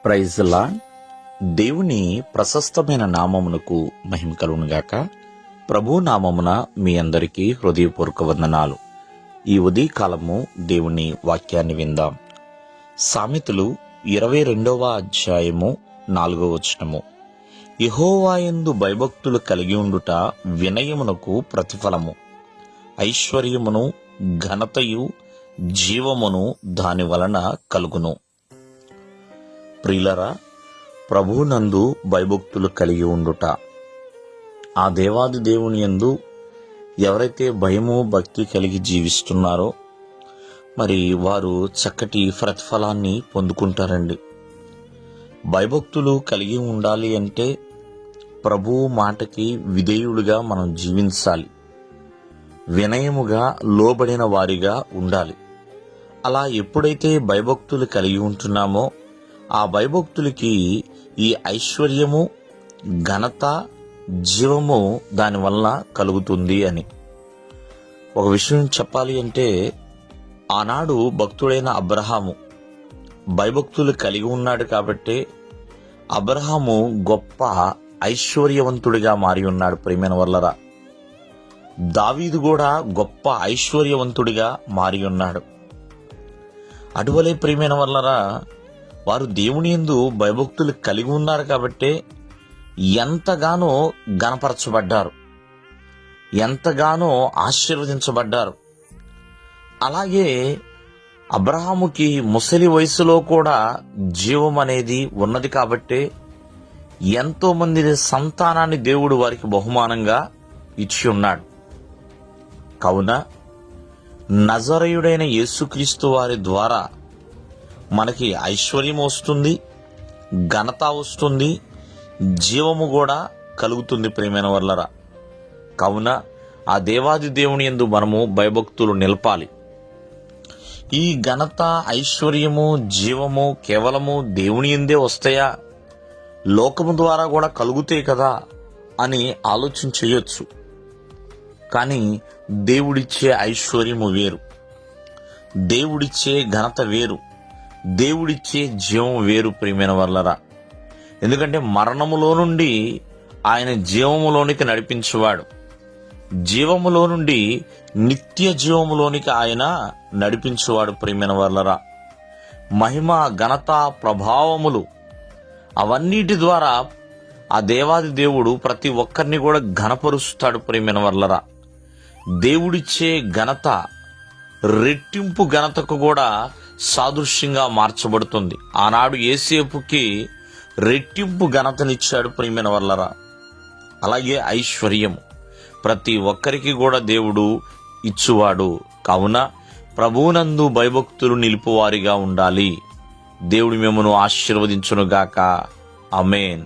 Praise lord. దేవుని ప్రశస్తమైన నామమునకు మహిమ కలుగునుగాక. ప్రభు నామమున మీ అందరికీ హృదయపూర్వక వందనాలు. ఈ ఉదయకాలము దేవుని వాక్యాన్ని విందాం. సామెతలు 22వ అధ్యాయము 4వ వచనము. యెహోవాయందు భయభక్తులు కలిగి ఉండుట వినయమునకు ప్రతిఫలము, ఐశ్వర్యమును ఘనతయు జీవమును దాని వలన కలుగును. ప్రియులరా, ప్రభువునందు భయభక్తులు కలిగి ఉండుట, ఆ దేవాది దేవుని యందు ఎవరైతే భయము భక్తి కలిగి జీవిస్తున్నారో మరి వారు చక్కటి ప్రతిఫలాన్ని పొందుకుంటారండి. భయభక్తులు కలిగి ఉండాలి అంటే ప్రభువు మాటకి విధేయుడిగా మనం జీవించాలి, వినయముగా లోబడిన వారిగా ఉండాలి. అలా ఎప్పుడైతే భయభక్తులు కలిగి ఉంటున్నామో ఆ భయభక్తులకి ఈ ఐశ్వర్యము ఘనత జీవము దానివల్ల కలుగుతుంది అని ఒక విషయం చెప్పాలి అంటే, ఆనాడు భక్తుడైన అబ్రహాము భయభక్తులు కలిగి ఉన్నాడు కాబట్టి అబ్రహాము గొప్ప ఐశ్వర్యవంతుడిగా మారి ఉన్నాడు. ప్రియమైన వల్లరా, దావీదు కూడా గొప్ప ఐశ్వర్యవంతుడిగా మారి ఉన్నాడు. అటువలే ప్రియమైన వల్లరా, వారు దేవుని యందు భయభక్తులు కలిగి ఉన్నారు కాబట్టి ఎంతగానో గణపరచబడ్డారు, ఎంతగానో ఆశీర్వదించబడ్డారు. అలాగే అబ్రహాముకి ముసలి వయసులో కూడా జీవం అనేది ఉన్నది కాబట్టి ఎంతో మంది సంతానాన్ని దేవుడు వారికి బహుమానంగా ఇచ్చి ఉన్నాడు. కావున నజరేయుడైన యేసుక్రీస్తు వారి ద్వారా మనకి ఐశ్వర్యం వస్తుంది, ఘనత వస్తుంది, జీవము కూడా కలుగుతుంది. ప్రియమైన వర్లరా, కావున ఆ దేవాది దేవుని యందు మనము భయభక్తులు నిలపాలి. ఈ ఘనత ఐశ్వర్యము జీవము కేవలము దేవుని యందే వస్తాయా, లోకము ద్వారా కూడా కలుగుతాయి కదా అని ఆలోచన చేయొచ్చు. కానీ దేవుడిచ్చే ఐశ్వర్యము వేరు, దేవుడిచ్చే ఘనత వేరు, దేవుడిచ్చే జీవం వేరు. ప్రియమైన వర్లరా, ఎందుకంటే మరణములో నుండి ఆయన జీవములోనికి నడిపించేవాడు, జీవములో నుండి నిత్య జీవములోనికి ఆయన నడిపించేవాడు. ప్రియమైన వర్లరా, మహిమ ఘనత ప్రభావములు అవన్నిటి ద్వారా ఆ దేవాది దేవుడు ప్రతి ఒక్కరిని కూడా ఘనపరుస్తాడు. ప్రియమైన వర్లరా, దేవుడిచ్చే ఘనత రెట్టింపు ఘనతకు కూడా సాదృశ్యంగా మార్చబడుతుంది. ఆనాడు యేసేపుకి రెట్టింపు ఘనతనిచ్చాడు. ప్రియమైన వర్లరా, అలాగే ఐశ్వర్యము ప్రతి ఒక్కరికి కూడా దేవుడు ఇచ్చువాడు. కావున ప్రభువునందు భయభక్తులు నిలుపువారిగా ఉండాలి. దేవుడు మిమ్మను ఆశీర్వదించునుగాక. ఆమేన్.